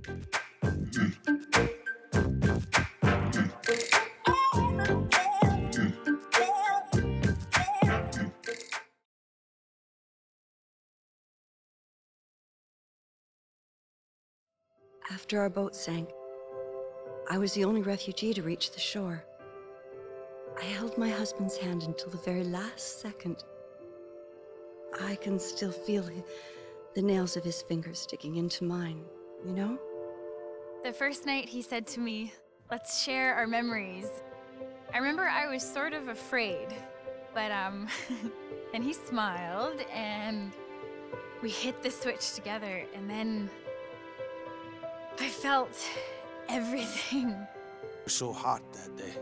After our boat sank, I was the only refugee to reach the shore. I held my husband's hand until the very last second. I can still feel the nails of his fingers sticking into mine, you know? The first night he said to me, "Let's share our memories." I remember I was sort of afraid, but and he smiled and we hit the switch together, and then I felt everything. It was so hot that day.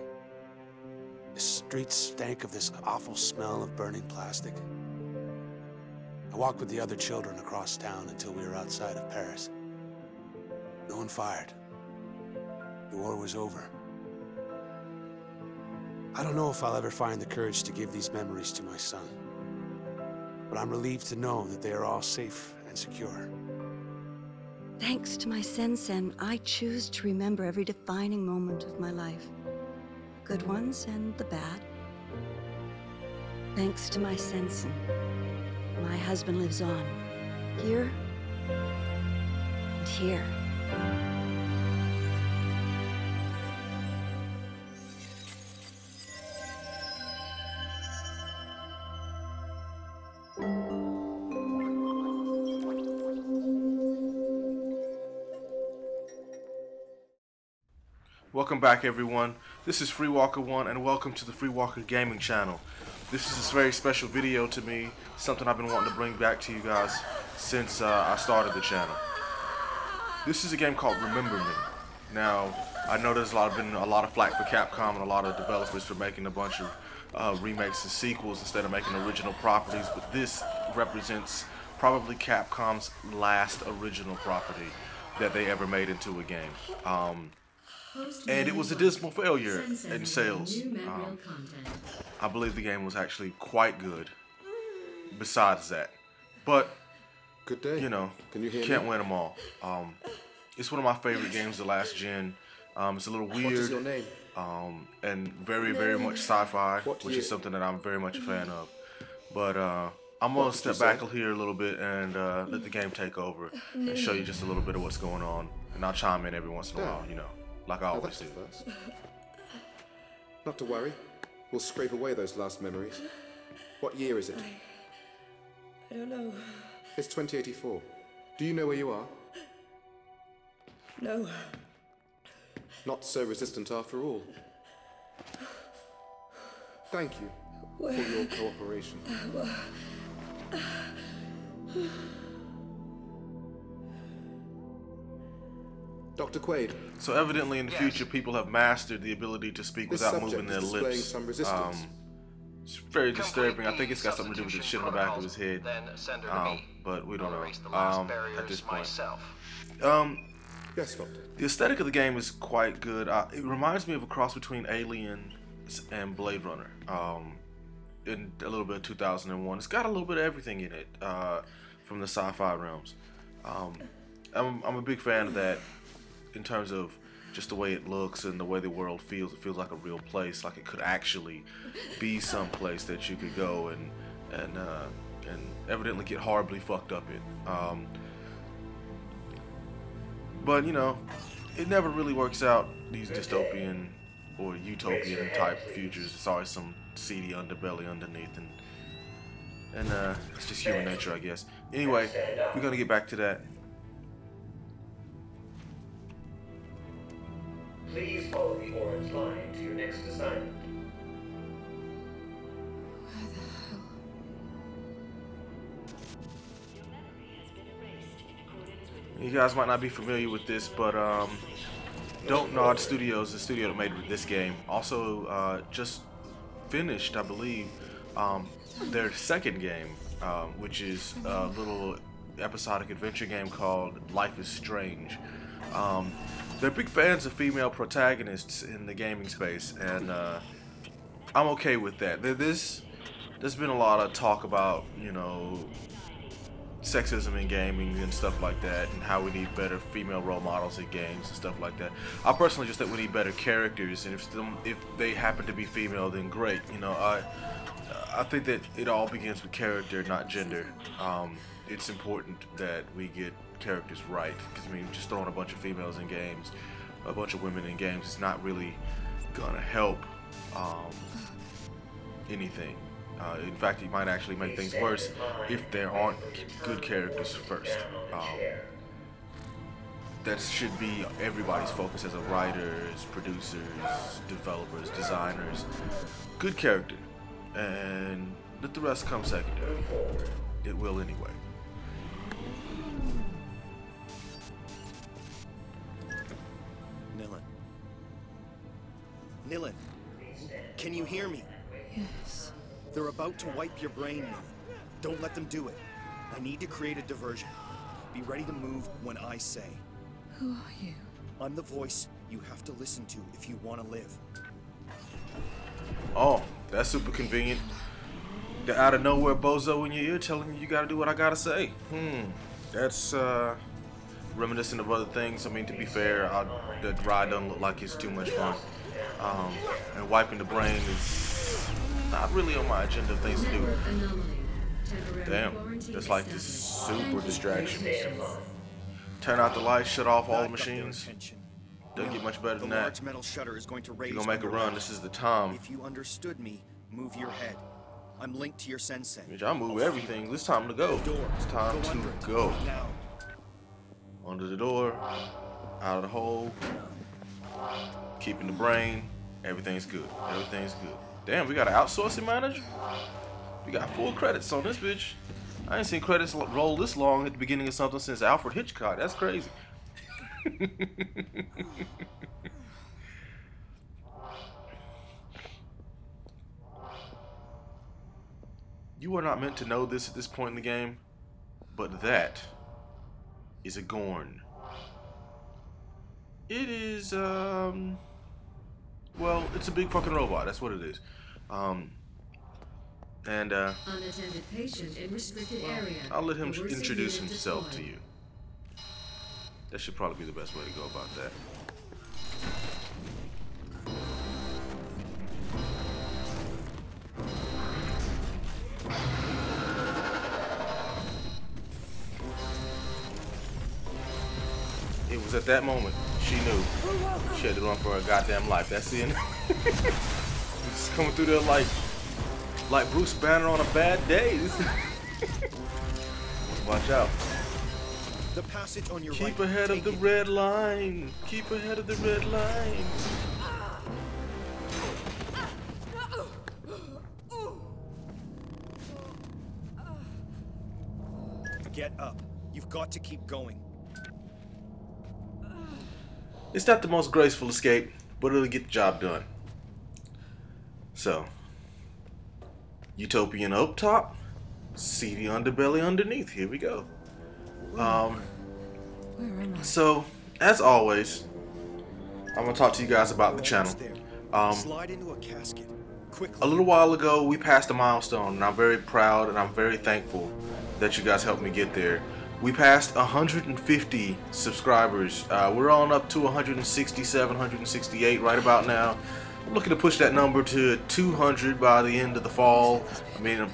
The streets stank of this awful smell of burning plastic. I walked with the other children across town until we were outside of Paris. No one fired. The war was over. I don't know if I'll ever find the courage to give these memories to my son, but I'm relieved to know that they are all safe and secure. Thanks to my Sen-Sen, I choose to remember every defining moment of my life. Good ones and the bad. Thanks to my Sen-Sen, my husband lives on. Here and here. Welcome back, everyone. This is FreeWalker1 and welcome to the FreeWalkerGaming channel. This is a very special video to me, something I've been wanting to bring back to you guys since I started the channel. This is a game called Remember Me. Now, I know there's been a lot of flack for Capcom and a lot of developers for making a bunch of remakes and sequels instead of making original properties, but this represents probably Capcom's last original property that they ever made into a game. And it was a dismal failure in sales. I believe the game was actually quite good besides that. But, good day. You know, can't win them all. It's one of my favorite games of last gen. It's a little weird. What is your name? And very, very much sci-fi, which is something that I'm very much a fan of. But I'm going to step back here a little bit and let the game take over and show you just a little bit of what's going on. And I'll chime in every once in a while, you know. Like I always do. Not to worry. We'll scrape away those last memories. What year is it? I don't know. It's 2084. Do you know where you are? No. Not so resistant after all. Thank you for your cooperation. Dr. Quaid. So evidently in the future, people have mastered the ability to speak without moving their lips. Some resistance. It's very disturbing. I think it's got something to do with the shit on the back of his head. But we don't know at this point. Yes, Doctor. The aesthetic of the game is quite good. It reminds me of a cross between Alien and Blade Runner. In a little bit of 2001. It's got a little bit of everything in it from the sci-fi realms. I'm a big fan of that. In terms of just the way it looks and the way the world feels, it feels like a real place, like it could actually be some place that you could go and evidently get horribly fucked up in. But you know, it never really works out, these dystopian or utopian type futures. It's always some seedy underbelly underneath, and it's just human nature, I guess. Anyway, we're gonna get back to that. Please follow the orange line to your next assignment. Where the hell? You guys might not be familiar with this, but Don't Nod Studios, the studio that made this game, also just finished, I believe, their second game, which is a little episodic adventure game called Life is Strange. They're big fans of female protagonists in the gaming space, and I'm okay with that. There's been a lot of talk about, you know, sexism in gaming and stuff like that, and how we need better female role models in games and stuff like that. I personally just think we need better characters, and if they happen to be female, then great. You know, I think that it all begins with character, not gender. It's important that we get characters right, because I mean, just throwing a bunch of females in games, a bunch of women in games, is not really gonna help anything. In fact, it might actually make things worse if there aren't good characters first. That should be everybody's focus as a writers, producers, developers, designers. Good character, and let the rest come secondary. It will anyway. Nilin, can you hear me? Yes. They're about to wipe your brain, Nilin. Don't let them do it. I need to create a diversion. Be ready to move when I say. Who are you? I'm the voice you have to listen to if you want to live. Oh, that's super convenient. The out of nowhere bozo in your ear telling you gotta do what I gotta say. That's reminiscent of other things. I mean, to be fair, the ride doesn't look like it's too much fun. And wiping the brain is not really on my agenda of things to do. Damn, that's like this super distraction. Turn out the lights, shut off all the machines. Doesn't get much better than that. Large metal shutter is going to raise. If you're gonna make a run, this is the time. If you understood me, move your head. I'm linked to your sensei. Bitch, I move everything. It's time to go. It's time to go. Now. Under the door, out of the hole, keeping the brain. Everything's good. Everything's good. Damn, we got an outsourcing manager? We got full credits on this bitch. I ain't seen credits roll this long at the beginning of something since Alfred Hitchcock. That's crazy. You are not meant to know this at this point in the game, but that is a Gorn. It is, well, it's a big fucking robot. That's what it is. Unattended patient in restricted area. I'll let him introduce himself to you. That should probably be the best way to go about that. It was at that moment she knew she had to run for her goddamn life. That's the end. Just coming through there like Bruce Banner on a bad day. Watch out. The passage on your Keep right. ahead of the red line. Keep ahead of the red line. Get up. You've got to keep going. It's not the most graceful escape, but it'll get the job done. So, Utopian up top, seedy underbelly underneath. Here we go. Where am I? So, as always, I'm gonna talk to you guys about the channel. Slide into a casket. Quickly. A little while ago, we passed a milestone, and I'm very proud and I'm very thankful that you guys helped me get there. We passed 150 subscribers. We're on up to 167, 168 right about now. I'm looking to push that number to 200 by the end of the fall. I mean,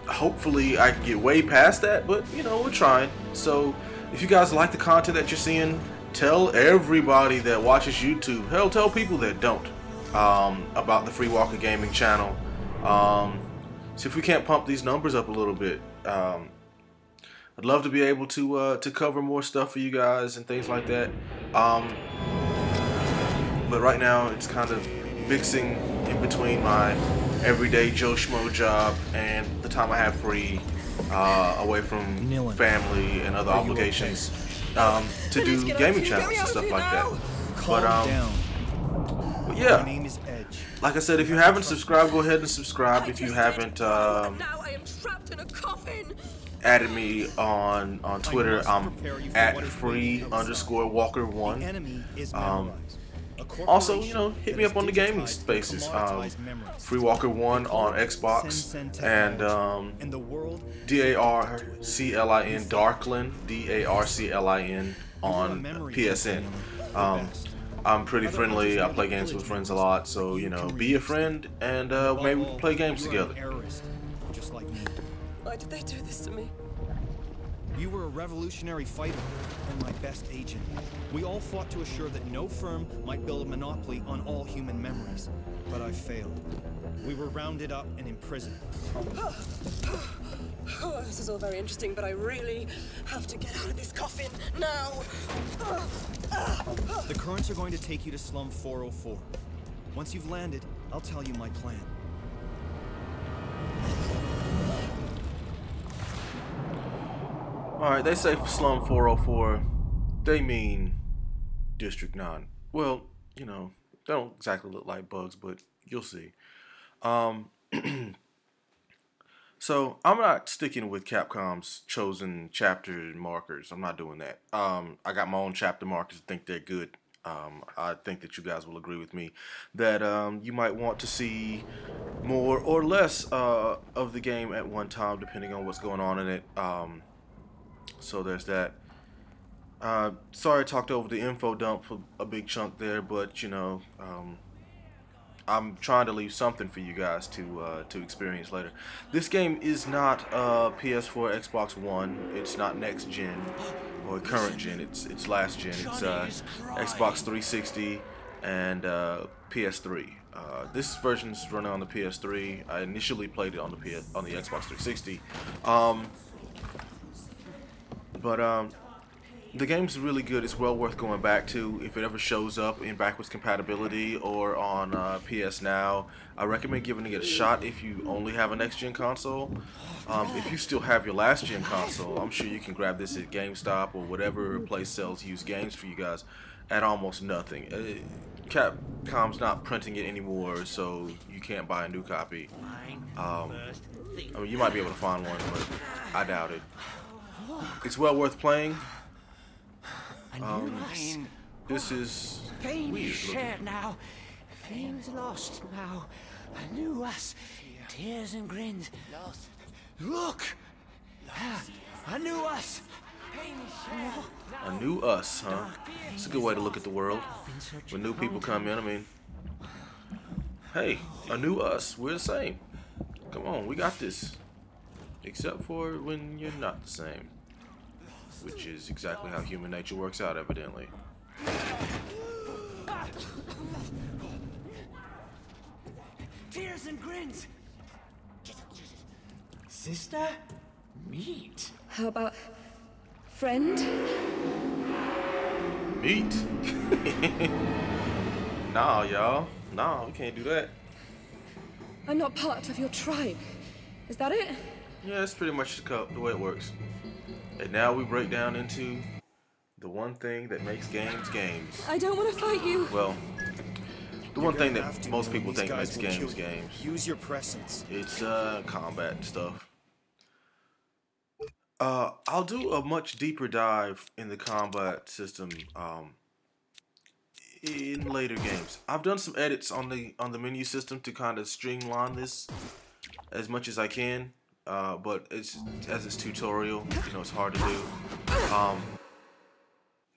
hopefully I can get way past that, but you know, we're trying. So if you guys like the content that you're seeing, tell everybody that watches YouTube. Hell, tell people that don't about the FreeWalkerGaming channel. See if we can't pump these numbers up a little bit. I'd love to be able to cover more stuff for you guys and things like that. But right now it's kind of mixing in between my everyday Joe Schmo job and the time I have free away from family and other obligations to do gaming channels and stuff like that. But yeah, My name is Edge. like I said, if you haven't subscribed, go ahead and subscribe. If you haven't Now I am trapped in a coffin. added me on Twitter, I'm at @free_walker1. The enemy is memorized. Also, you know, hit me up on the gaming spaces. FreeWalker1 on Xbox and Darclin, Darclin on PSN. I'm pretty friendly. I play games with friends a lot, so you know, be a friend and maybe we can play games together. Just like me. Why did they do this to me? You were a revolutionary fighter and my best agent. We all fought to assure that no firm might build a monopoly on all human memories. But I failed. We were rounded up and imprisoned. Oh, this is all very interesting, but I really have to get out of this coffin now. The currents are going to take you to Slum 404. Once you've landed, I'll tell you my plan. Alright, they say for Slum 404, they mean District 9. Well, you know, they don't exactly look like bugs, but you'll see. So, I'm not sticking with Capcom's chosen chapter markers. I'm not doing that. I got my own chapter markers. I think they're good. I think that you guys will agree with me that you might want to see more or less of the game at one time, depending on what's going on in it. So there's that. Sorry I talked over the info dump for a big chunk there, but you know, I'm trying to leave something for you guys to experience later. This game is not PS4, Xbox One. It's not next gen or current gen. It's last gen. It's Xbox 360 and PS3. This version is running on the PS3. I initially played it on the Xbox 360. But the game's really good. It's well worth going back to if it ever shows up in backwards compatibility or on PS Now. I recommend giving it a shot if you only have a next-gen console. If you still have your last-gen console, I'm sure you can grab this at GameStop or whatever place sells used games for you guys at almost nothing. Capcom's not printing it anymore, so you can't buy a new copy. I mean, you might be able to find one, but I doubt it. It's well worth playing. This is Pain weird is shared now. Fame's lost now. A new us. Tears and grins. Lost. Look! A new us. Pain is shared now. A new us, huh? It's a good way to look at the world. When new people come in, I mean, hey, a new us. We're the same. Come on, we got this. Except for when you're not the same. Which is exactly how human nature works out, evidently. Tears and grins. Sister? Meet. How about friend? Meat? Nah, y'all. Nah, we can't do that. I'm not part of your tribe. Is that it? Yeah, that's pretty much the way it works. And now we break down into the one thing that makes games games. I don't want to fight you. Well, the one thing that most people think makes games games. Use your presence. It's combat stuff. I'll do a much deeper dive in the combat system in later games. I've done some edits on the menu system to kind of streamline this as much as I can. But it's tutorial, you know, it's hard to do.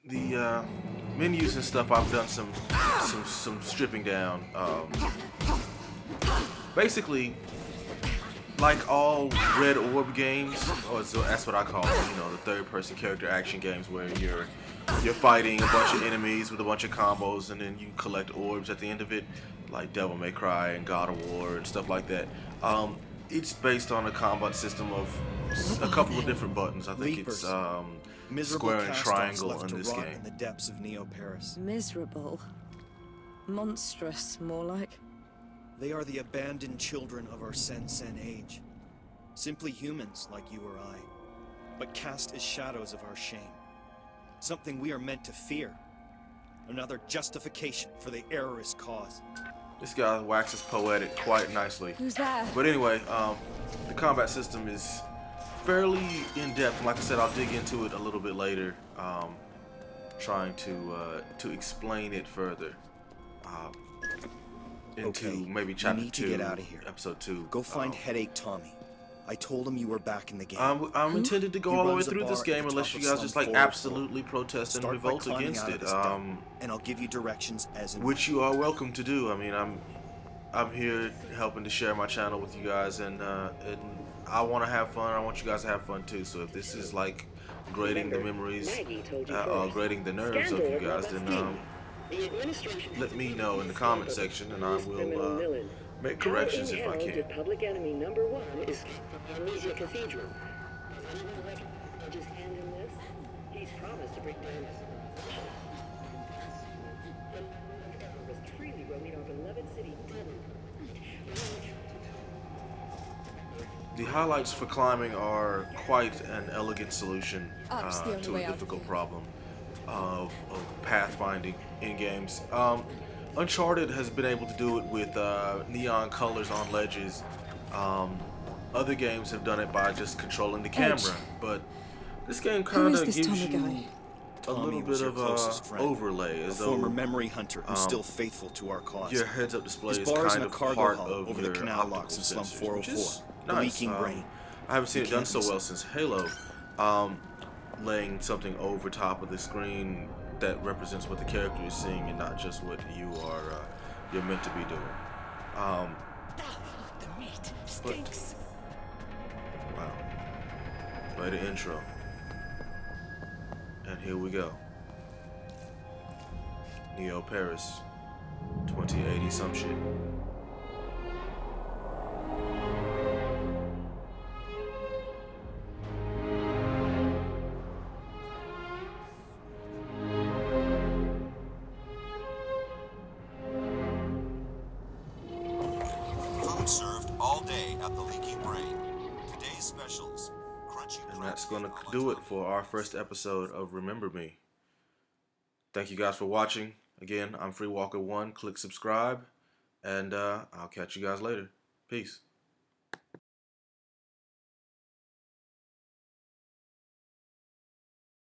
The menus and stuff, I've done some stripping down. Basically, like all red orb games, or so that's what I call them, you know, the third-person character action games where you're fighting a bunch of enemies with a bunch of combos, and then you collect orbs at the end of it, like Devil May Cry and God of War and stuff like that. It's based on a combat system of a couple of different buttons. I think it's square and triangle in this game. In the depths of Neo-Paris. Miserable. Monstrous, more like. They are the abandoned children of our Sen age. Simply humans like you or I, but cast as shadows of our shame. Something we are meant to fear. Another justification for the errorist cause. This guy waxes poetic quite nicely. Who's that? But anyway, the combat system is fairly in-depth. And like I said, I'll dig into it a little bit later, trying to explain it further. into Okay, maybe you chapter need to 2, get out of here. episode 2. Go find Headache Tommy. I told him you were back in the game. I'm intended to go He all the way runs a through this bar at game the unless top you of guys slum just like 404. absolutely protest and Start by revolt climbing against out of it. this dump, and I'll give you directions as and Which when. you are welcome to do. I mean, I'm here helping to share my channel with you guys, and I want to have fun. I want you guys to have fun too. So if this is like grating the memories, grating the nerves of you guys, then let me know in the comment section, and I will make corrections if I can. Public enemy number 1 is Amnesia Cathedral. Does anyone recognize his hand in this? He's promised to bring down terrorists freely roaming our beloved city. The highlights for climbing are quite an elegant solution to a difficult problem of pathfinding in games. Uncharted has been able to do it with neon colors on ledges. Other games have done it by just controlling the camera, but this game kind of gives you a little bit of overlay, as a though former memory hunter who's still faithful to our cause. your heads-up display His is bar's kind in a of cargo part hull of over your the canal optical locks in slum sensors, 404. which is The nice. leaking brain. I haven't seen it You done can't so miss well it. since Halo. Laying something over top of the screen that represents what the character is seeing and not just what you're meant to be doing. The meat stinks. Wow. Play the intro. And here we go. Neo Paris, 2080 some shit. Food served all day at the Leaky Brain. Today's specials: crunchy. And that's gonna do it for our first episode of Remember Me. Thank you guys for watching. Again, I'm FreeWalker1. Click subscribe, and I'll catch you guys later. Peace.